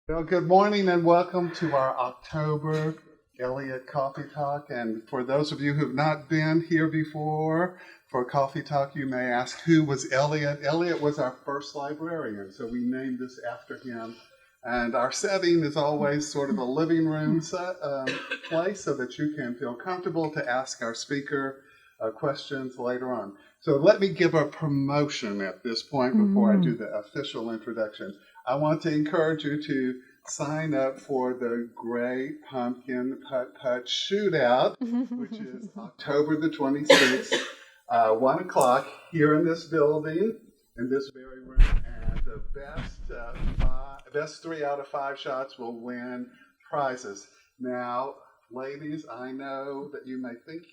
Well, good morning and welcome to our October Elliott Coffee Talk. And for those of you who have not been here before for Coffee Talk, you may ask, who was Elliott? Elliott was our first librarian, so we named this after him. And our setting is always sort of a living room place so that you can feel comfortable to ask our speaker questions later on. So let me give a promotion at this point before I do the official introduction. I want to encourage you to sign up for the Great Pumpkin Putt-Putt Shootout, which is October the 26th, 1 o'clock here in this building, in this very room. And the best 3 out of 5 shots will win prizes. Now, ladies, I know that you may think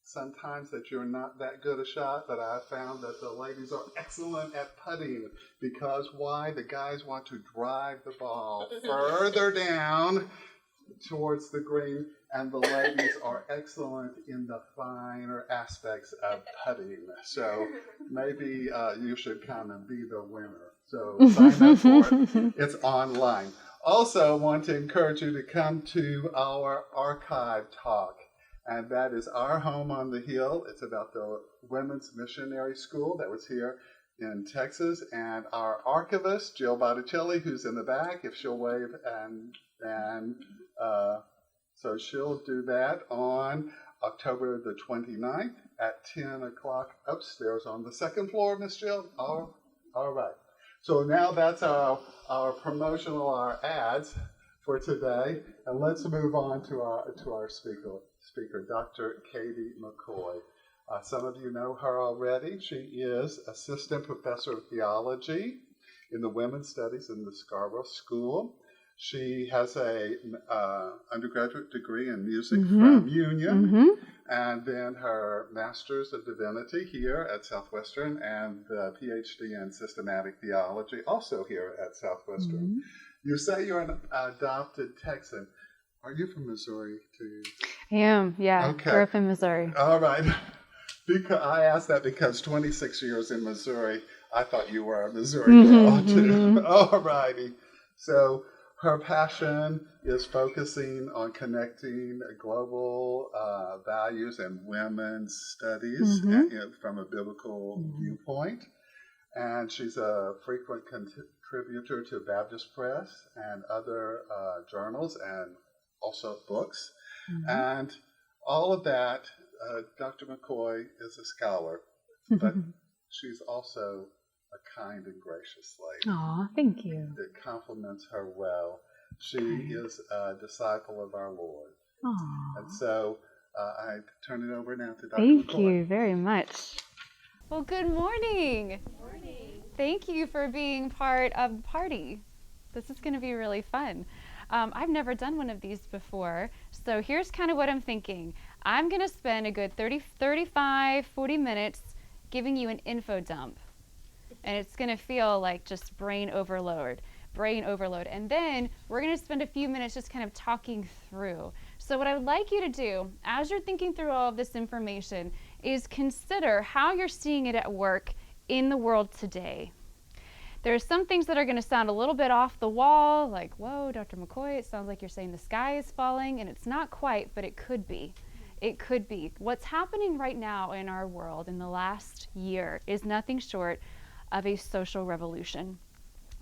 sometimes that you're not that good a shot, but I found that the ladies are excellent at putting because why? The guys want to drive the ball further down towards the green, and the ladies are excellent in the finer aspects of putting. So maybe you should kind of be the winner. So sign up for it. It's online. Also, I want to encourage you to come to our archive talk. And that is our home on the hill. It's about the Women's Missionary School that was here in Texas. And our archivist, Jill Botticelli, who's in the back, if she'll wave, so she'll do that on October the 29th at 10 o'clock upstairs on the second floor, Miss Jill. All right. So now that's our promotional, our ads for today. And let's move on to our speaker, Dr. Katie McCoy. Some of you know her already. She is Assistant Professor of Theology in the Women's Studies in the Scarborough School. She has a undergraduate degree in music from Union, and then her Master's of Divinity here at Southwestern, and the PhD in Systematic Theology also here at Southwestern. You say you're an adopted Texan. Are you from Missouri too? I am, yeah. Okay. Grew up in Missouri. All right. Because I asked that because 26 years in Missouri, I thought you were a Missouri girl too. All righty. So her passion is focusing on connecting global values and women's studies from a biblical viewpoint. And she's a frequent contributor to Baptist Press and other journals and also books. And all of that, Dr. McCoy is a scholar, but she's also a kind and gracious lady. Aw, thank you. That compliments her well. She is a disciple of our Lord. Aww. And so I turn it over now to Dr. Thank McCoy. you very much. Well, good morning. Good morning. Thank you for being part of the party. This is going to be really fun. I've never done one of these before, so here's kind of what I'm thinking. I'm going to spend a good 35, 40 minutes giving you an info dump, and it's going to feel like just brain overload. And then we're going to spend a few minutes just kind of talking through. So what I would like you to do, as you're thinking through all of this information, is consider how you're seeing it at work in the world today. There are some things that are going to sound a little bit off the wall, like, whoa, Dr. McCoy, it sounds like you're saying the sky is falling, and it's not quite, but it could be. It could be. What's happening right now in our world in the last year is nothing short of a social revolution.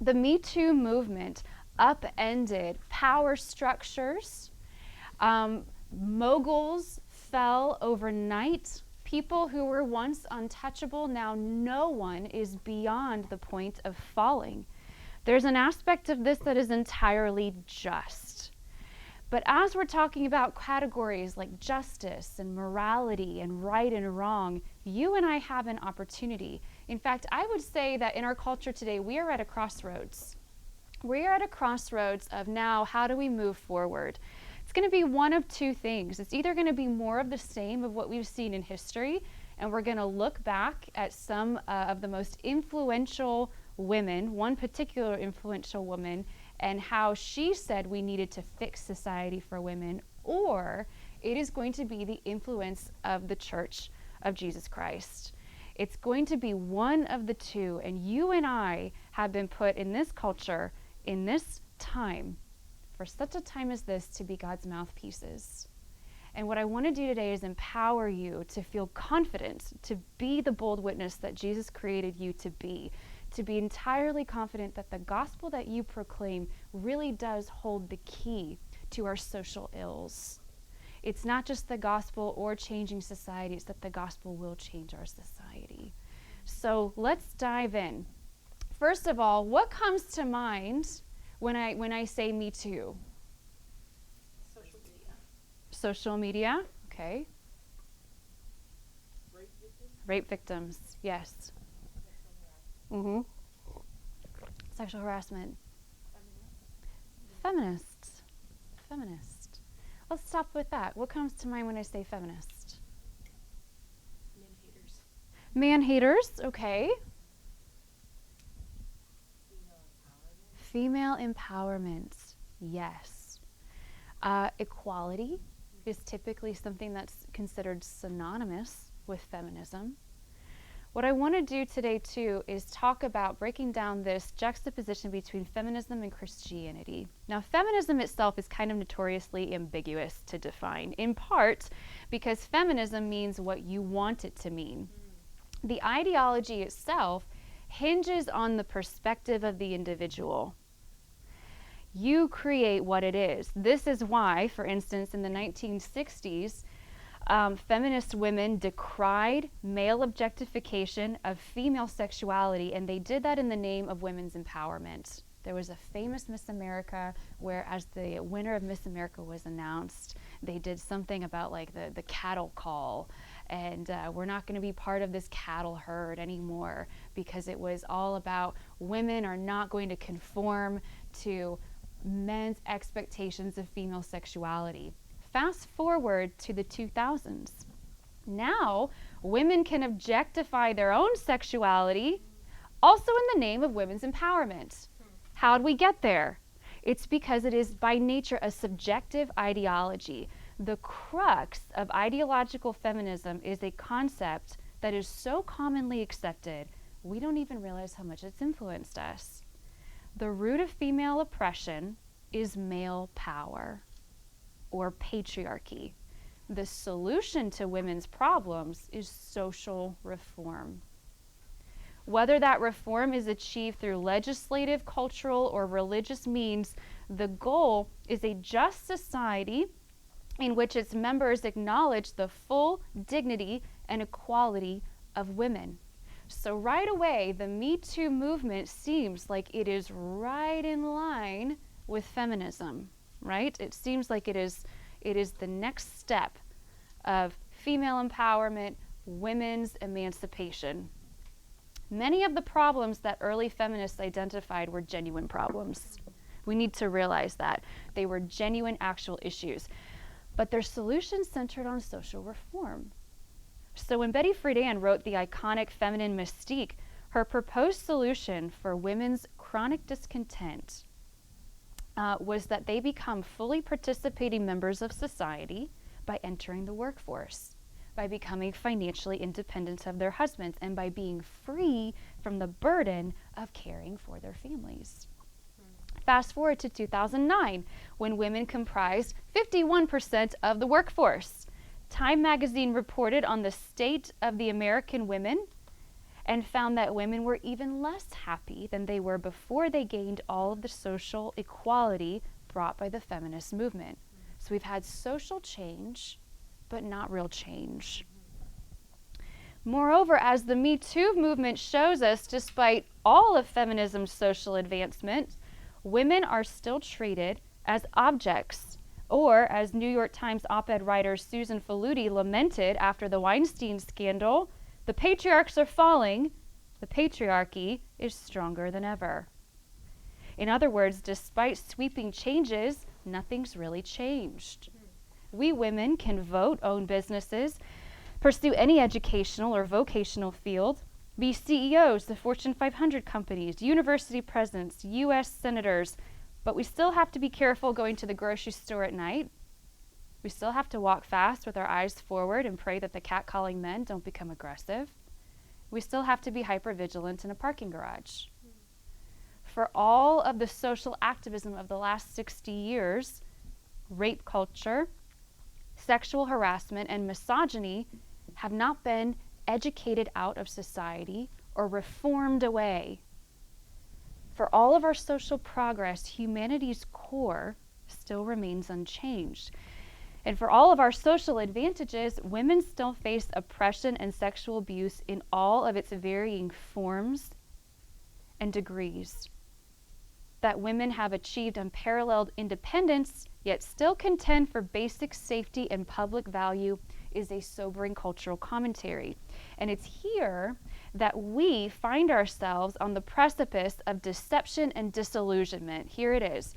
The Me Too movement upended power structures. Moguls fell overnight. People who were once untouchable, now no one is beyond the point of falling. There's an aspect of this that is entirely just. But as we're talking about categories like justice and morality and right and wrong, you and I have an opportunity. In fact, I would say that in our culture today, we are at a crossroads. We are at a crossroads of now, how do we move forward? It's going to be one of two things. It's either going to be more of the same of what we've seen in history, and we're going to look back at some of the most influential women, one particular influential woman, and how she said we needed to fix society for women, or it is going to be the influence of the Church of Jesus Christ. It's going to be one of the two, and you and I have been put in this culture, in this time, for such a time as this, to be God's mouthpieces. And what I want to do today is empower you to feel confident, to be the bold witness that Jesus created you to be entirely confident that the gospel that you proclaim really does hold the key to our social ills. It's not just the gospel or changing society, it's that the gospel will change our society. So let's dive in. First of all, what comes to mind when I say Me Too? Social media. Social media, okay. Rape victims. Rape victims, yes. Sexual Sexual harassment. harassment. Feminist. Let's stop with that. What comes to mind when I say feminist? Men haters. Man haters, okay. Female empowerment. Female empowerment, yes. Equality is typically something that's considered synonymous with feminism. What I want to do today, too, is talk about breaking down this juxtaposition between feminism and Christianity. Now, feminism itself is kind of notoriously ambiguous to define, in part because feminism means what you want it to mean. The ideology itself hinges on the perspective of the individual. You create what it is. This is why, for instance, in the 1960s, feminist women decried male objectification of female sexuality, and they did that in the name of women's empowerment. There was a famous Miss America where, as the winner of Miss America was announced, they did something about like the cattle call, and we're not going to be part of this cattle herd anymore, because it was all about women are not going to conform to men's expectations of female sexuality. Fast forward to the 2000s. Now, women can objectify their own sexuality, also in the name of women's empowerment. How'd we get there? It's because it is by nature a subjective ideology. The crux of ideological feminism is a concept that is so commonly accepted, we don't even realize how much it's influenced us. The root of female oppression is male power, or patriarchy. The solution to women's problems is social reform. Whether that reform is achieved through legislative, cultural, or religious means, the goal is a just society in which its members acknowledge the full dignity and equality of women. So right away, the Me Too movement seems like it is right in line with feminism. Right? It seems like it is the next step of female empowerment, women's emancipation. Many of the problems that early feminists identified were genuine problems. We need to realize that. They were genuine, actual issues. But their solutions centered on social reform. So when Betty Friedan wrote the iconic Feminine Mystique, her proposed solution for women's chronic discontent was that they become fully participating members of society by entering the workforce, by becoming financially independent of their husbands, and by being free from the burden of caring for their families. Fast forward to 2009, when women comprised 51% of the workforce. Time magazine reported on the state of the American women and found that women were even less happy than they were before they gained all of the social equality brought by the feminist movement. So we've had social change, but not real change. Moreover, as the Me Too movement shows us, despite all of feminism's social advancement, women are still treated as objects, or as New York Times op-ed writer Susan Faludi lamented after the Weinstein scandal, the patriarchs are falling, the patriarchy is stronger than ever. In other words, despite sweeping changes, nothing's really changed. We women can vote, own businesses, pursue any educational or vocational field, be CEOs of Fortune 500 companies, university presidents, U.S. senators, but we still have to be careful going to the grocery store at night. We still have to walk fast with our eyes forward and pray that the catcalling men don't become aggressive. We still have to be hypervigilant in a parking garage. for all of the social activism of the last 60 years, rape culture, sexual harassment, and misogyny have not been educated out of society or reformed away. For all of our social progress, humanity's core still remains unchanged. And for all of our social advantages, women still face oppression and sexual abuse in all of its varying forms and degrees. That women have achieved unparalleled independence, yet still contend for basic safety and public value, is a sobering cultural commentary. And it's here that we find ourselves on the precipice of deception and disillusionment. Here it is.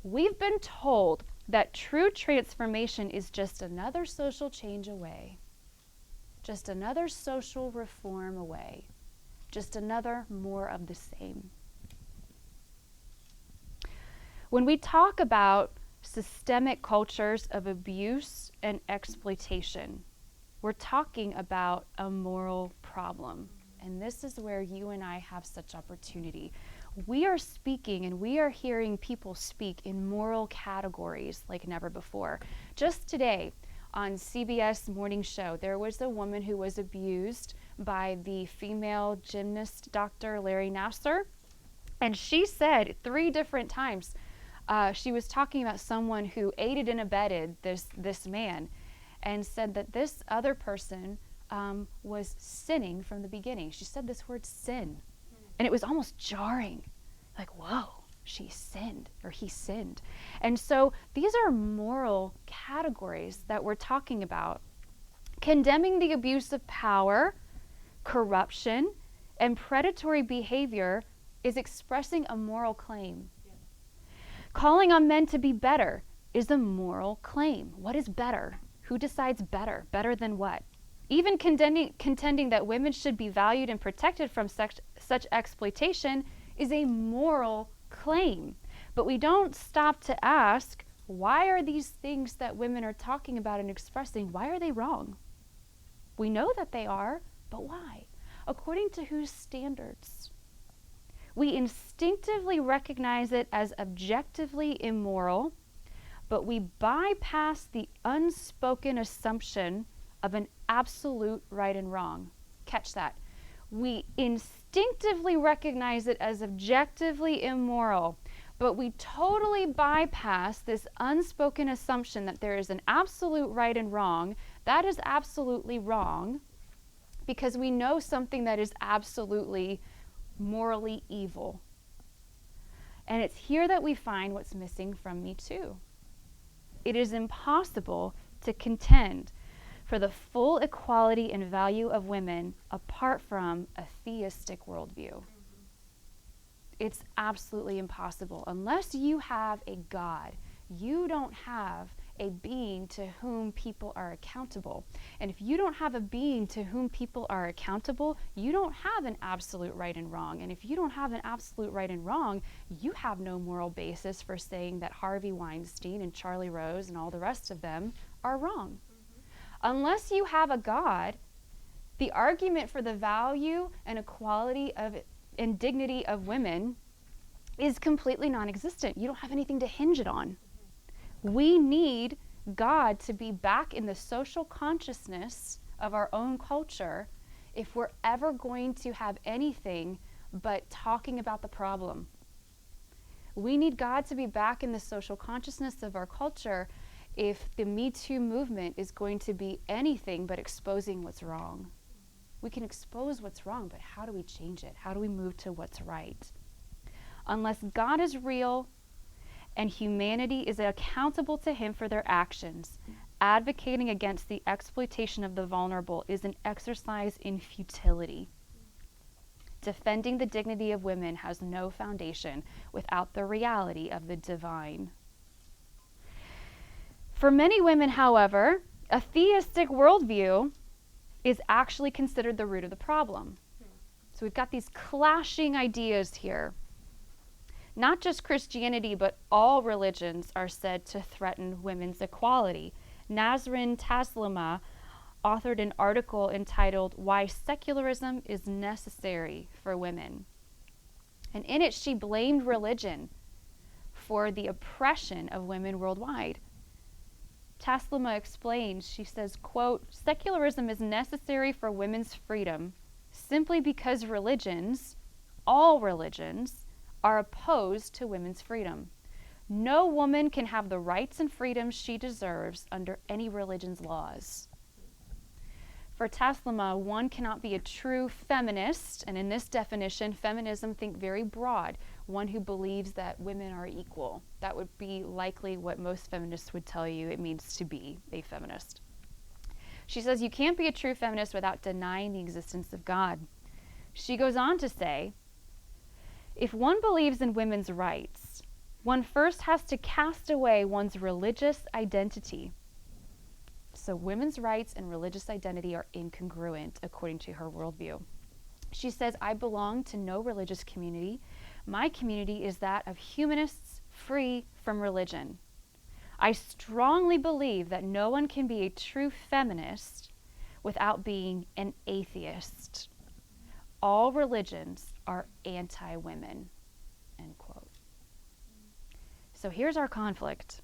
We've been told that true transformation is just another social change away, just another social reform away, just another more of the same. When we talk about systemic cultures of abuse and exploitation, we're talking about a moral problem. And this is where you and I have such opportunity. We are speaking and we are hearing people speak in moral categories like never before. Just today on CBS Morning Show, there was a woman who was abused by the female gymnast Dr. Larry Nassar. And she said 3 different times, she was talking about someone who aided and abetted this man and said that this other person was sinning from the beginning. She said this word sin. And it was almost jarring. Like, whoa, she sinned, or he sinned. And so these are moral categories that we're talking about. Condemning the abuse of power, corruption, and predatory behavior is expressing a moral claim. Calling on men to be better is a moral claim. What is better? Who decides better? Better than what? Even contending that women should be valued and protected from such exploitation is a moral claim. But we don't stop to ask, why are these things that women are talking about and expressing, why are they wrong? We know that they are, but why? According to whose standards? We instinctively recognize it as objectively immoral, but we bypass the unspoken assumption of an absolute right and wrong. Catch that. We instinctively recognize it as objectively immoral, but we totally bypass this unspoken assumption that there is an absolute right and wrong. That is absolutely wrong because we know something that is absolutely morally evil. And it's here that we find what's missing from Me Too. It is impossible to contend for the full equality and value of women apart from a theistic worldview. It's absolutely impossible. Unless you have a God, you don't have a being to whom people are accountable. And if you don't have a being to whom people are accountable, you don't have an absolute right and wrong. And if you don't have an absolute right and wrong, you have no moral basis for saying that Harvey Weinstein and Charlie Rose and all the rest of them are wrong. Unless you have a God, the argument for the value and equality of and dignity of women is completely non-existent. You don't have anything to hinge it on. We need God to be back in the social consciousness of our own culture if we're ever going to have anything but talking about the problem. We need God to be back in the social consciousness of our culture if the Me Too movement is going to be anything but exposing what's wrong. We can expose what's wrong, but how do we change it? How do we move to what's right? Unless God is real and humanity is accountable to him for their actions, advocating against the exploitation of the vulnerable is an exercise in futility. Defending the dignity of women has no foundation without the reality of the divine. For many women, however, a theistic worldview is actually considered the root of the problem. So we've got these clashing ideas here. Not just Christianity, but all religions are said to threaten women's equality. Nasrin Taslima authored an article entitled "Why Secularism is Necessary for Women." And in it, she blamed religion for the oppression of women worldwide. Taslima explains, she says, quote, "Secularism is necessary for women's freedom simply because religions, all religions, are opposed to women's freedom. No woman can have the rights and freedoms she deserves under any religion's laws." For Taslima, one cannot be a true feminist, and in this definition, feminism, think very broad, one who believes that women are equal. That would be likely what most feminists would tell you it means to be a feminist. She says you can't be a true feminist without denying the existence of God. She goes on to say, if one believes in women's rights, one first has to cast away one's religious identity. So women's rights and religious identity are incongruent, according to her worldview. She says, I belong to no religious community. My community is that of humanists free from religion. I strongly believe that no one can be a true feminist without being an atheist. All religions are anti-women, end quote. So here's our conflict.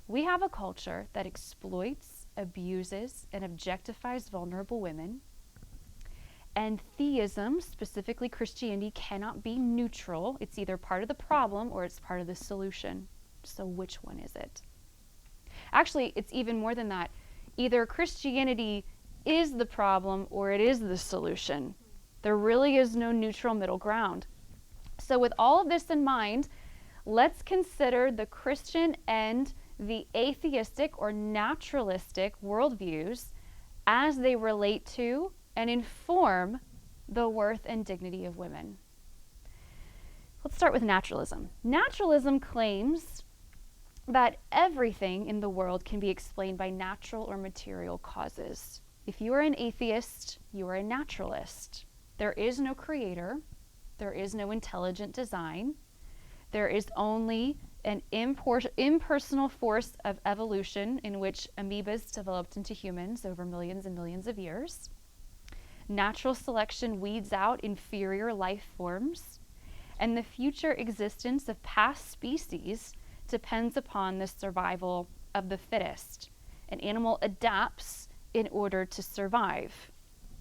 We have a culture that exploits, abuses, and objectifies vulnerable women. And theism, specifically Christianity, cannot be neutral. It's either part of the problem or it's part of the solution. So which one is it? Actually, it's even more than that. Either Christianity is the problem or it is the solution. There really is no neutral middle ground. So with all of this in mind, let's consider the Christian and the atheistic or naturalistic worldviews as they relate to and inform the worth and dignity of women. Let's start with naturalism. Naturalism claims that everything in the world can be explained by natural or material causes. If you are an atheist, you are a naturalist. There is no creator. There is no intelligent design. There is only an impersonal force of evolution in which amoebas developed into humans over millions and millions of years. Natural selection weeds out inferior life forms, and the future existence of past species depends upon the survival of the fittest. An animal adapts in order to survive.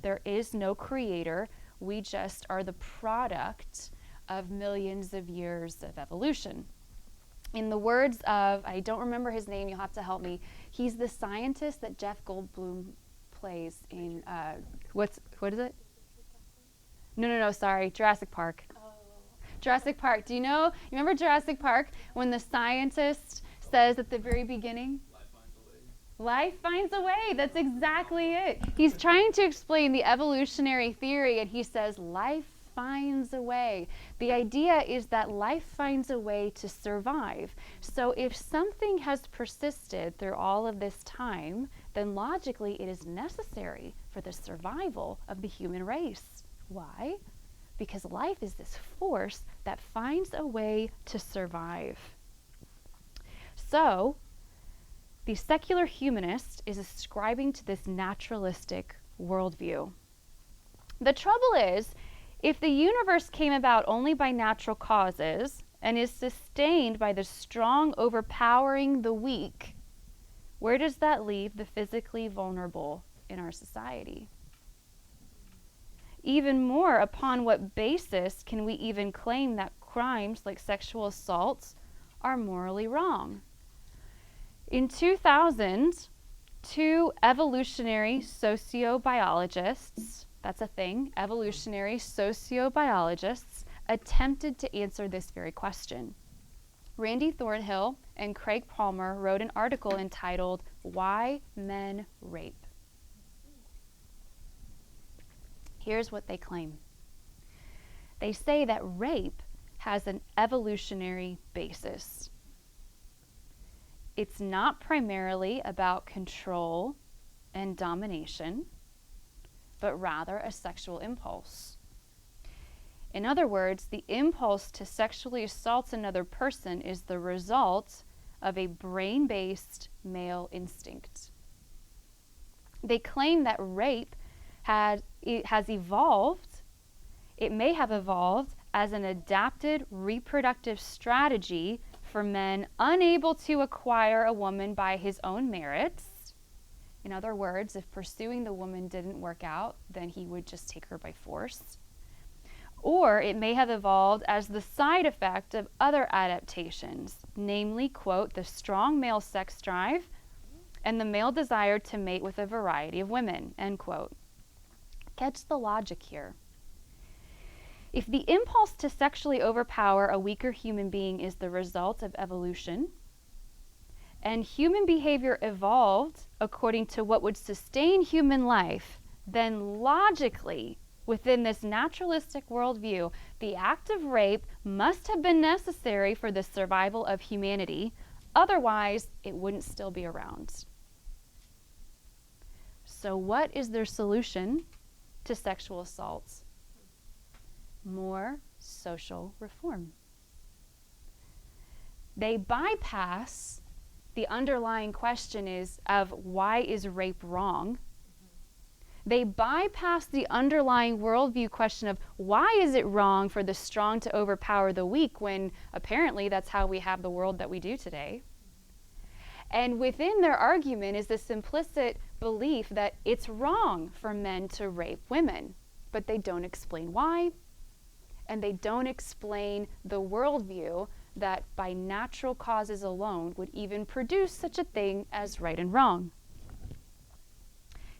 There is no creator. We just are the product of millions of years of evolution. In the words of, I don't remember his name, you'll have to help me. He's the scientist that Jeff Goldblum plays in, what is it? No, sorry, Jurassic Park. Oh. Jurassic Park, you remember Jurassic Park when the scientist says at the very beginning? Life finds a way. That's exactly it. He's trying to explain the evolutionary theory and he says life finds a way. The idea is that life finds a way to survive. So if something has persisted through all of this time, then logically it is necessary for the survival of the human race. Why? Because life is this force that finds a way to survive. So the secular humanist is ascribing to this naturalistic worldview. The trouble is, if the universe came about only by natural causes and is sustained by the strong overpowering the weak, where does that leave the physically vulnerable in our society? Even more, upon what basis can we even claim that crimes like sexual assaults are morally wrong? In 2000, two evolutionary sociobiologists, that's a thing, evolutionary sociobiologists, attempted to answer this very question. Randy Thornhill and Craig Palmer wrote an article entitled, Why Men Rape. Here's what they claim. They say that rape has an evolutionary basis. It's not primarily about control and domination, but rather a sexual impulse. In other words, the impulse to sexually assault another person is the result of a brain-based male instinct. They claim that rape has evolved, it may have evolved as an adapted reproductive strategy for men unable to acquire a woman by his own merits. In other words, if pursuing the woman didn't work out, then he would just take her by force. Or it may have evolved as the side effect of other adaptations, namely, quote, the strong male sex drive and the male desire to mate with a variety of women, end quote. Catch the logic here. If the impulse to sexually overpower a weaker human being is the result of evolution, and human behavior evolved according to what would sustain human life, then logically, within this naturalistic worldview, the act of rape must have been necessary for the survival of humanity. Otherwise, it wouldn't still be around. So what is their solution to sexual assaults? More social reform. They bypass the underlying question of why is rape wrong? They bypass the underlying worldview question of why is it wrong for the strong to overpower the weak when apparently that's how we have the world that we do today. And within their argument is this implicit belief that it's wrong for men to rape women, but they don't explain why, and they don't explain the worldview that by natural causes alone would even produce such a thing as right and wrong.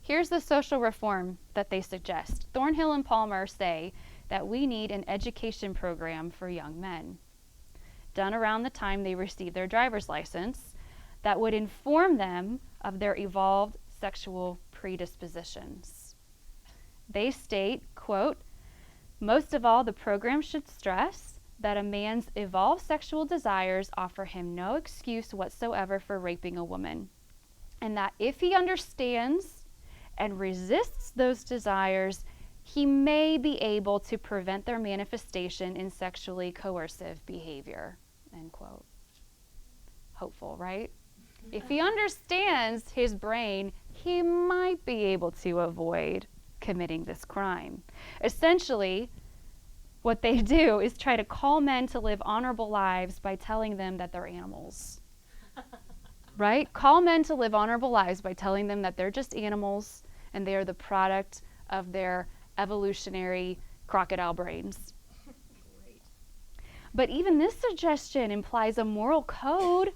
Here's the social reform that they suggest. Thornhill and Palmer say that we need an education program for young men, done around the time they receive their driver's license, that would inform them of their evolved sexual predispositions. They state, quote, most of all, the program should stress that a man's evolved sexual desires offer him no excuse whatsoever for raping a woman, and that if he understands and resists those desires, he may be able to prevent their manifestation in sexually coercive behavior, end quote. Hopeful, right? If he understands his brain, he might be able to avoid committing this crime. Essentially, what they do is try to call men to live honorable lives by telling them that they're animals. Right? Call men to live honorable lives by telling them that they're just animals and they are the product of their evolutionary crocodile brains. Great. But even this suggestion implies a moral code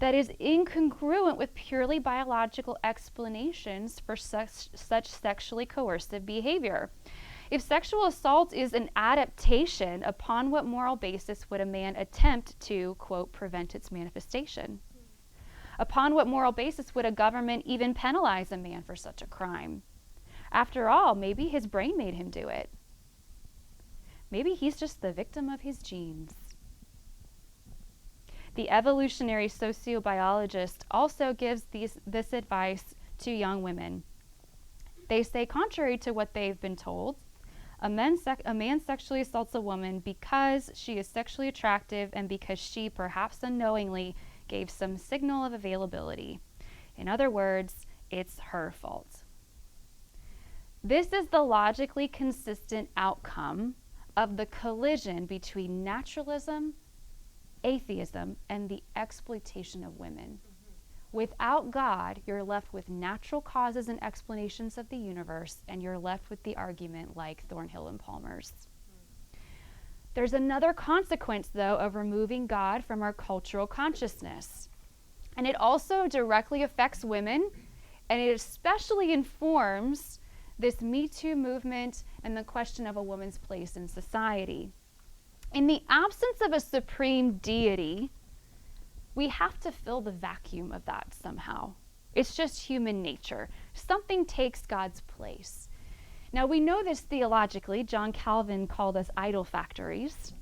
that is incongruent with purely biological explanations for such sexually coercive behavior. If sexual assault is an adaptation, upon what moral basis would a man attempt to, quote, prevent its manifestation? Upon what moral basis would a government even penalize a man for such a crime? After all, maybe his brain made him do it. Maybe he's just the victim of his genes. The evolutionary sociobiologist also gives this advice to young women. They say, contrary to what they've been told, a man sexually assaults a woman because she is sexually attractive and because she, perhaps unknowingly, gave some signal of availability. In other words, it's her fault. This is the logically consistent outcome of the collision between naturalism, atheism, and the exploitation of women. Without God, you're left with natural causes and explanations of the universe, and you're left with the argument like Thornhill and Palmer's. There's another consequence, though, of removing God from our cultural consciousness. And it also directly affects women, and it especially informs this Me Too movement and the question of a woman's place in society. In the absence of a supreme deity, we have to fill the vacuum of that somehow. It's just human nature. Something takes God's place. Now, we know this theologically. John Calvin called us idol factories.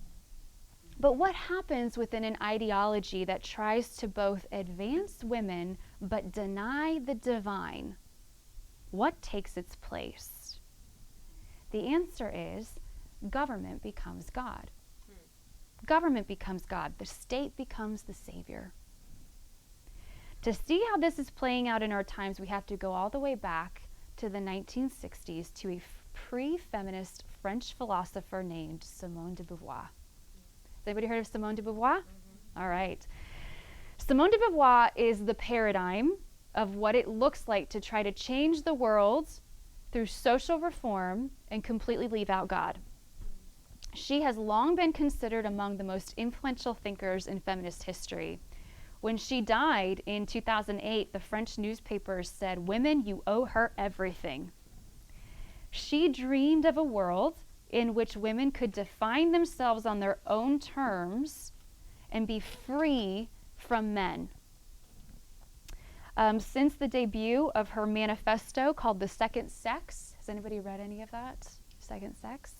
But what happens within an ideology that tries to both advance women but deny the divine? What takes its place? The answer is government becomes God. Government becomes God. The state becomes the savior. To see how this is playing out in our times, we have to go all the way back to the 1960s to a pre-feminist French philosopher named Simone de Beauvoir. Has anybody heard of Simone de Beauvoir? All right. Simone de Beauvoir is the paradigm of what it looks like to try to change the world through social reform and completely leave out God. She has long been considered among the most influential thinkers in feminist history. When she died in 2008, the French newspapers said, "Women, you owe her everything." She dreamed of a world in which women could define themselves on their own terms and be free from men. Since the debut of her manifesto called The Second Sex, has anybody read any of that? Second Sex?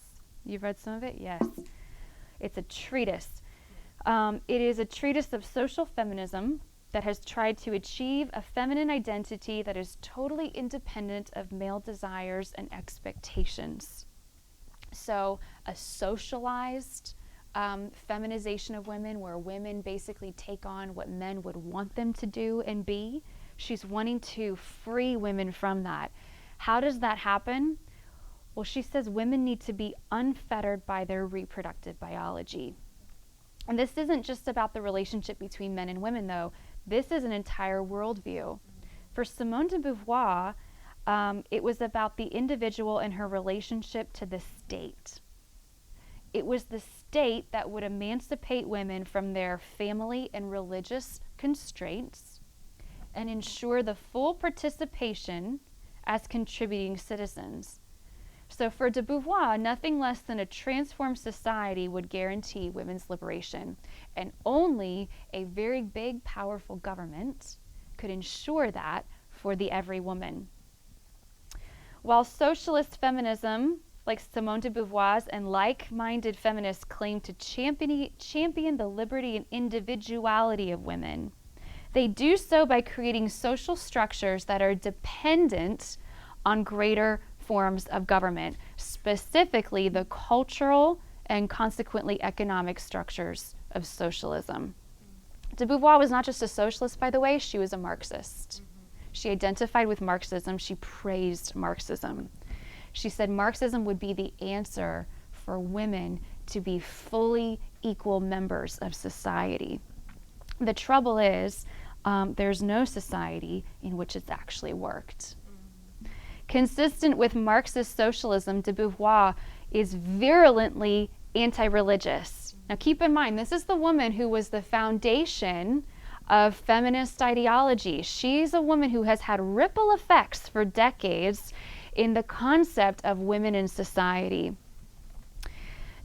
You've read some of it? Yes. It's a treatise. It is a treatise of social feminism that has tried to achieve a feminine identity that is totally independent of male desires and expectations. So a socialized feminization of women, where women basically take on what men would want them to do and be. She's wanting to free women from that. How does that happen? Well, she says women need to be unfettered by their reproductive biology. And this isn't just about the relationship between men and women, though. This is an entire worldview. For Simone de Beauvoir, it was about the individual and her relationship to the state. It was the state that would emancipate women from their family and religious constraints and ensure the full participation as contributing citizens. So for de Beauvoir, nothing less than a transformed society would guarantee women's liberation, and only a very big, powerful government could ensure that for the every woman. While socialist feminism, like Simone de Beauvoir's, and like-minded feminists claim to champion the liberty and individuality of women, they do so by creating social structures that are dependent on greater forms of government, specifically the cultural and consequently economic structures of socialism. De Beauvoir was not just a socialist, by the way, she was a Marxist. She identified with Marxism, she praised Marxism. She said Marxism would be the answer for women to be fully equal members of society. The trouble is, there's no society in which it's actually worked. Consistent with Marxist socialism, de Beauvoir is virulently anti-religious. Now keep in mind, this is the woman who was the foundation of feminist ideology. She's a woman who has had ripple effects for decades in the concept of women in society.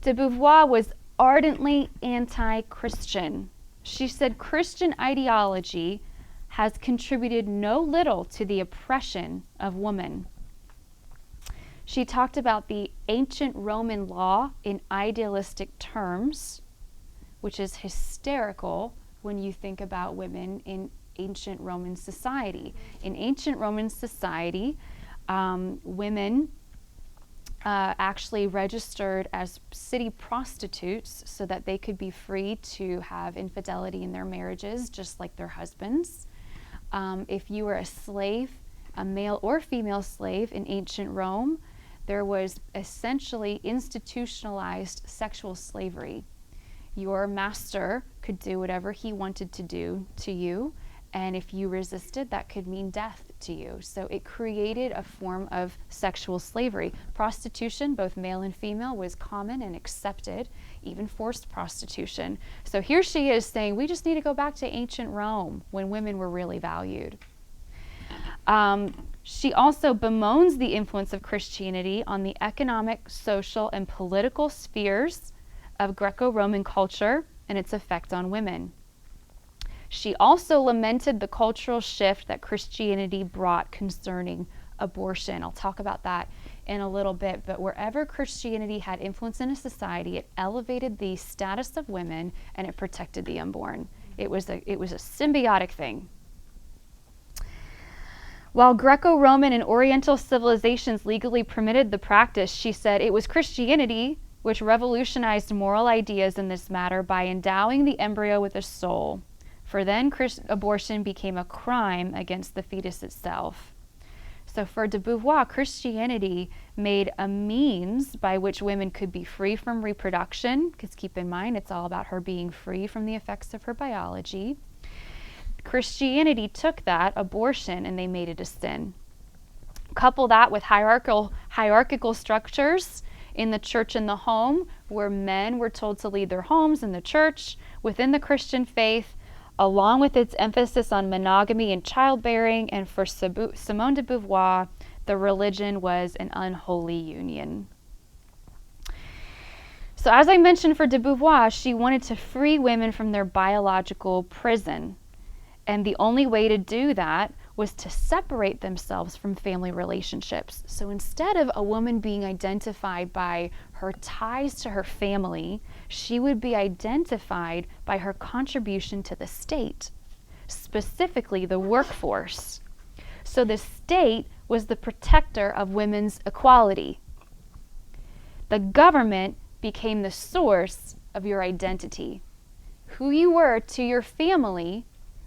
De Beauvoir was ardently anti-Christian. She said Christian ideology has contributed no little to the oppression of women. She talked about the ancient Roman law in idealistic terms, which is hysterical when you think about women in ancient Roman society. In ancient Roman society, women actually registered as city prostitutes so that they could be free to have infidelity in their marriages, just like their husbands. If you were a slave, a male or female slave in ancient Rome, there was essentially institutionalized sexual slavery. Your master could do whatever he wanted to do to you, and if you resisted, that could mean death to you. So it created a form of sexual slavery. Prostitution, both male and female, was common and accepted, even forced prostitution. So here she is saying, we just need to go back to ancient Rome when women were really valued. She also bemoans the influence of Christianity on the economic, social, and political spheres of Greco-Roman culture and its effect on women. She also lamented the cultural shift that Christianity brought concerning abortion. I'll talk about that in a little bit, but wherever Christianity had influence in a society, it elevated the status of women and it protected the unborn. It was a symbiotic thing. While Greco-Roman and Oriental civilizations legally permitted the practice, she said it was Christianity which revolutionized moral ideas in this matter by endowing the embryo with a soul. For then abortion became a crime against the fetus itself. So for De Beauvoir, Christianity made a means by which women could be free from reproduction, because keep in mind, it's all about her being free from the effects of her biology. Christianity took that, abortion, and they made it a sin. Couple that with hierarchical structures in the church and the home, where men were told to lead their homes in the church within the Christian faith, along with its emphasis on monogamy and childbearing, and for Simone De Beauvoir, the religion was an unholy union. So as I mentioned for De Beauvoir, she wanted to free women from their biological prison. And the only way to do that was to separate themselves from family relationships. So instead of a woman being identified by her ties to her family, she would be identified by her contribution to the state, specifically the workforce. So the state was the protector of women's equality. The government became the source of your identity. Who you were to your family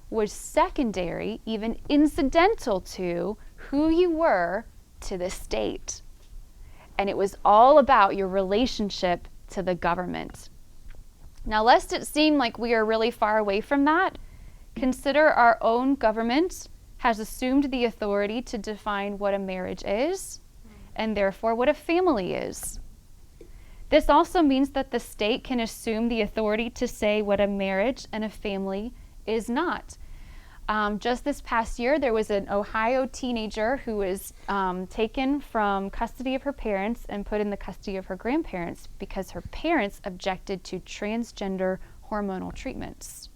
was secondary, even incidental to who you were to the state. And it was all about your relationship to the government. Now, lest it seem like we are really far away from that, consider our own government has assumed the authority to define what a marriage is, and therefore what a family is. This also means that the state can assume the authority to say what a marriage and a family is not. Just this past year, there was an Ohio teenager who was taken from custody of her parents and put in the custody of her grandparents because her parents objected to transgender hormonal treatments.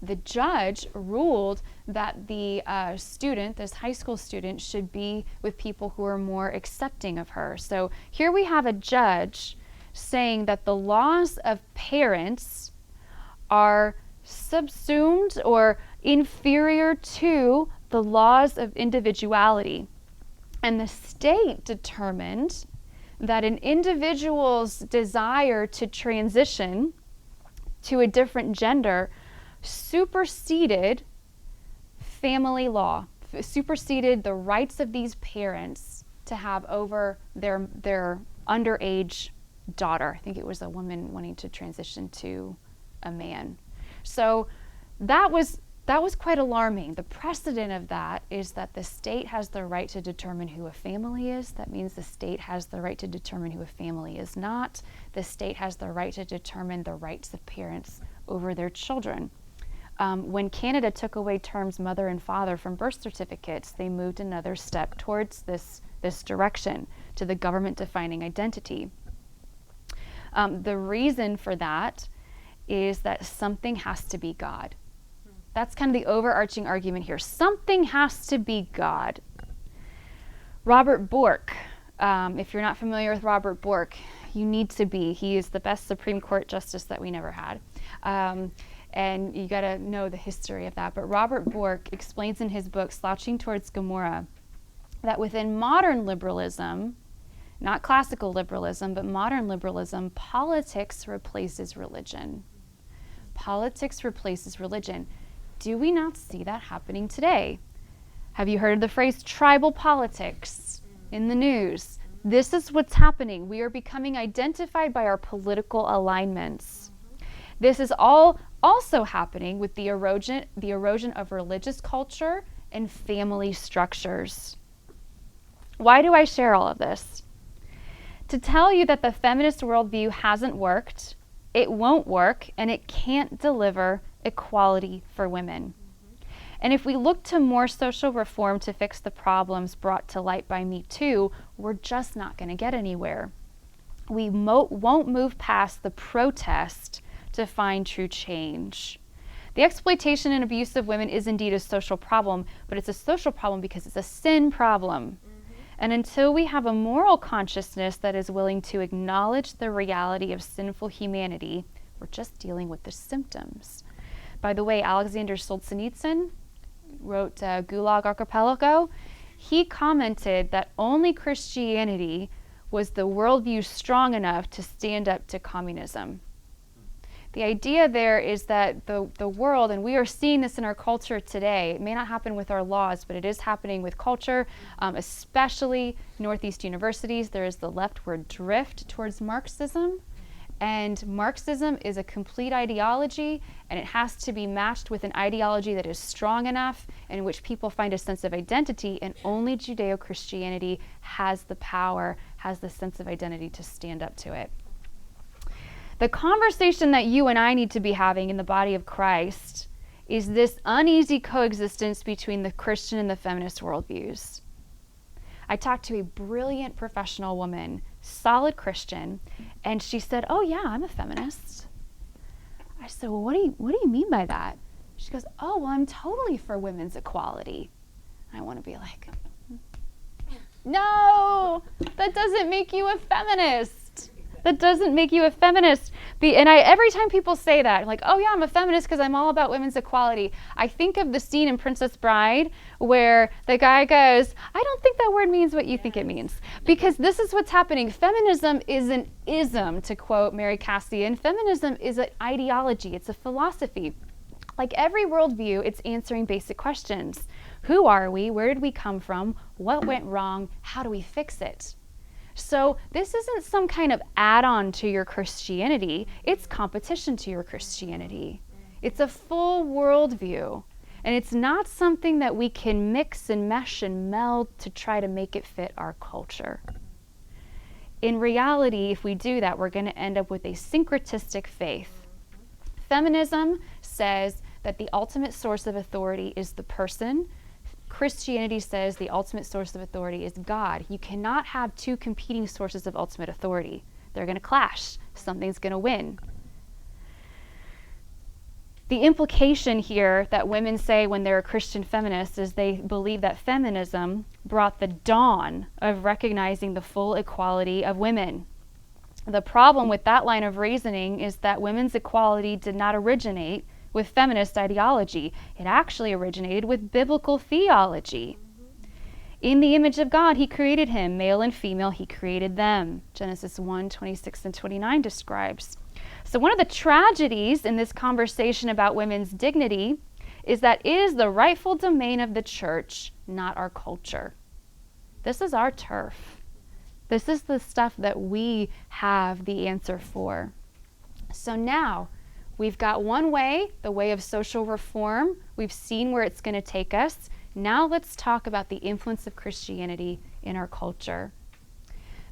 The judge ruled that the student, this high school student, should be with people who are more accepting of her. So here we have a judge saying that the laws of parents are subsumed or inferior to the laws of individuality. And the state determined that an individual's desire to transition to a different gender superseded family law, superseded the rights of these parents to have over their underage daughter. I think it was a woman wanting to transition to a man. So that was quite alarming. The precedent of that is that the state has the right to determine who a family is. That means the state has the right to determine who a family is not. The state has the right to determine the rights of parents over their children. When Canada took away terms mother and father from birth certificates, they moved another step towards this direction, to the government defining identity. The reason for that is that something has to be God. That's kind of the overarching argument here. Something has to be God. Robert Bork, if you're not familiar with Robert Bork, you need to be. He is the best Supreme Court justice that we never had. And you got to know the history of that. But Robert Bork explains in his book, Slouching Towards Gomorrah, that within modern liberalism, not classical liberalism, but modern liberalism, politics replaces religion. Politics replaces religion. Do we not see that happening today? Have you heard of the phrase tribal politics in the news? This is what's happening. We are becoming identified by our political alignments. This is all also happening with the erosion of religious culture and family structures. Why do I share all of this? To tell you that the feminist worldview hasn't worked, it won't work, and it can't deliver equality for women. And if we look to more social reform to fix the problems brought to light by Me Too, we're just not going to get anywhere. We won't move past the protest to find true change. The exploitation and abuse of women is indeed a social problem, but it's a social problem because it's a sin problem. And until we have a moral consciousness that is willing to acknowledge the reality of sinful humanity, we're just dealing with the symptoms. By the way, Alexander Solzhenitsyn wrote Gulag Archipelago. He commented that only Christianity was the worldview strong enough to stand up to communism. The idea there is that the world, and we are seeing this in our culture today, it may not happen with our laws, but it is happening with culture, especially Northeast universities. There is the leftward drift towards Marxism. And Marxism is a complete ideology, and it has to be matched with an ideology that is strong enough in which people find a sense of identity, and only Judeo-Christianity has the power, has the sense of identity to stand up to it. The conversation that you and I need to be having in the body of Christ is this uneasy coexistence between the Christian and the feminist worldviews. I talked to a brilliant professional woman, solid Christian, and she said, "Oh yeah, I'm a feminist." I said, "Well, what do you mean by that?" She goes, "Oh, well, I'm totally for women's equality." I want to be like, no, that doesn't make you a feminist. That doesn't make you a feminist. Every time people say that, like, "Oh yeah, I'm a feminist because I'm all about women's equality," I think of the scene in Princess Bride where the guy goes, "I don't think that word means what you think it means." Because this is what's happening. Feminism is an ism, to quote Mary Cassian. Feminism is an ideology. It's a philosophy. Like every worldview, it's answering basic questions. Who are we? Where did we come from? What went wrong? How do we fix it? So this isn't some kind of add-on to your Christianity. It's competition to your Christianity. It's a full worldview. And it's not something that we can mix and mesh and meld to try to make it fit our culture. In reality, if we do that, we're going to end up with a syncretistic faith. Feminism says that the ultimate source of authority is the person. Christianity says the ultimate source of authority is God. You cannot have two competing sources of ultimate authority. They're going to clash. Something's going to win. The implication here that women say when they're a Christian feminist is they believe that feminism brought the dawn of recognizing the full equality of women. The problem with that line of reasoning is that women's equality did not originate with feminist ideology. It actually originated with biblical theology. In the image of God, he created him. Male and female, he created them. Genesis 1:26 and 29 describes. So one of the tragedies in this conversation about women's dignity is that it is the rightful domain of the church, not our culture. This is our turf. This is the stuff that we have the answer for. So now, we've got one way, the way of social reform. We've seen where it's going to take us. Now let's talk about the influence of Christianity in our culture.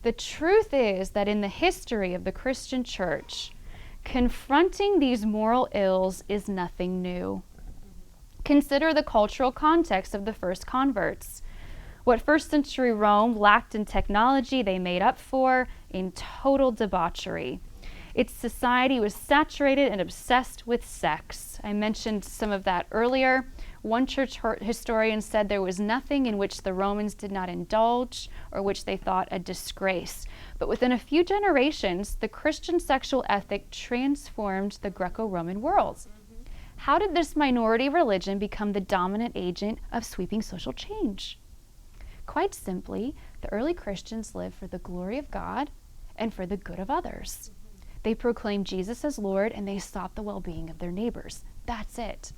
The truth is that in the history of the Christian church, confronting these moral ills is nothing new. Consider the cultural context of the first converts. What first century Rome lacked in technology, they made up for in total debauchery. Its society was saturated and obsessed with sex. I mentioned some of that earlier. One church historian said there was nothing in which the Romans did not indulge or which they thought a disgrace. But within a few generations, the Christian sexual ethic transformed the Greco-Roman world. How did this minority religion become the dominant agent of sweeping social change? Quite simply, the early Christians lived for the glory of God and for the good of others. They proclaimed Jesus as Lord, and they sought the well-being of their neighbors. That's it.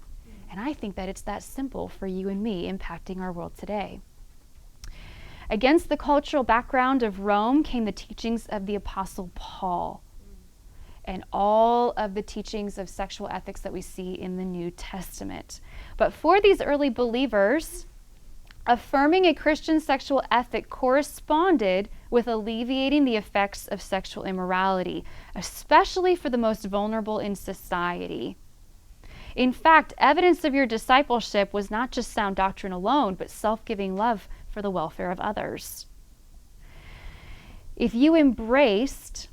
And I think that it's that simple for you and me impacting our world today. Against the cultural background of Rome came the teachings of the Apostle Paul and all of the teachings of sexual ethics that we see in the New Testament. But for these early believers, affirming a Christian sexual ethic corresponded with alleviating the effects of sexual immorality, especially for the most vulnerable in society. In fact, evidence of your discipleship was not just sound doctrine alone, but self-giving love for the welfare of others. If you embraced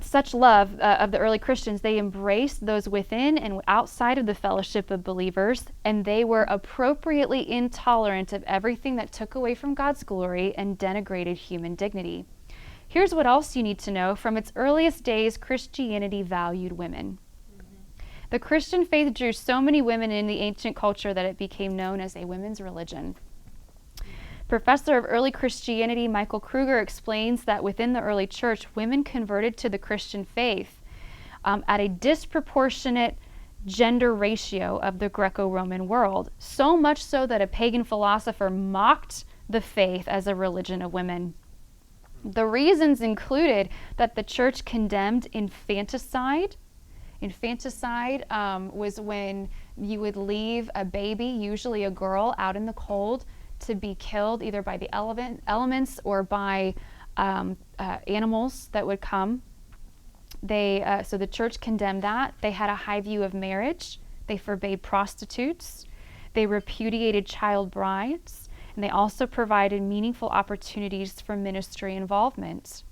such love of the early Christians, they embraced those within and outside of the fellowship of believers, and they were appropriately intolerant of everything that took away from God's glory and denigrated human dignity. Here's what else you need to know. From its earliest days, Christianity valued women. The Christian faith drew so many women in the ancient culture that it became known as a women's religion. Professor of early Christianity Michael Kruger explains that within the early church, women converted to the Christian faith at a disproportionate gender ratio of the Greco-Roman world, so much so that a pagan philosopher mocked the faith as a religion of women. The reasons included that the church condemned infanticide. Infanticide was when you would leave a baby, usually a girl, out in the cold to be killed either by the elements or by animals that would come. So the church condemned that. They had a high view of marriage. They forbade prostitutes. They repudiated child brides. And they also provided meaningful opportunities for ministry involvement.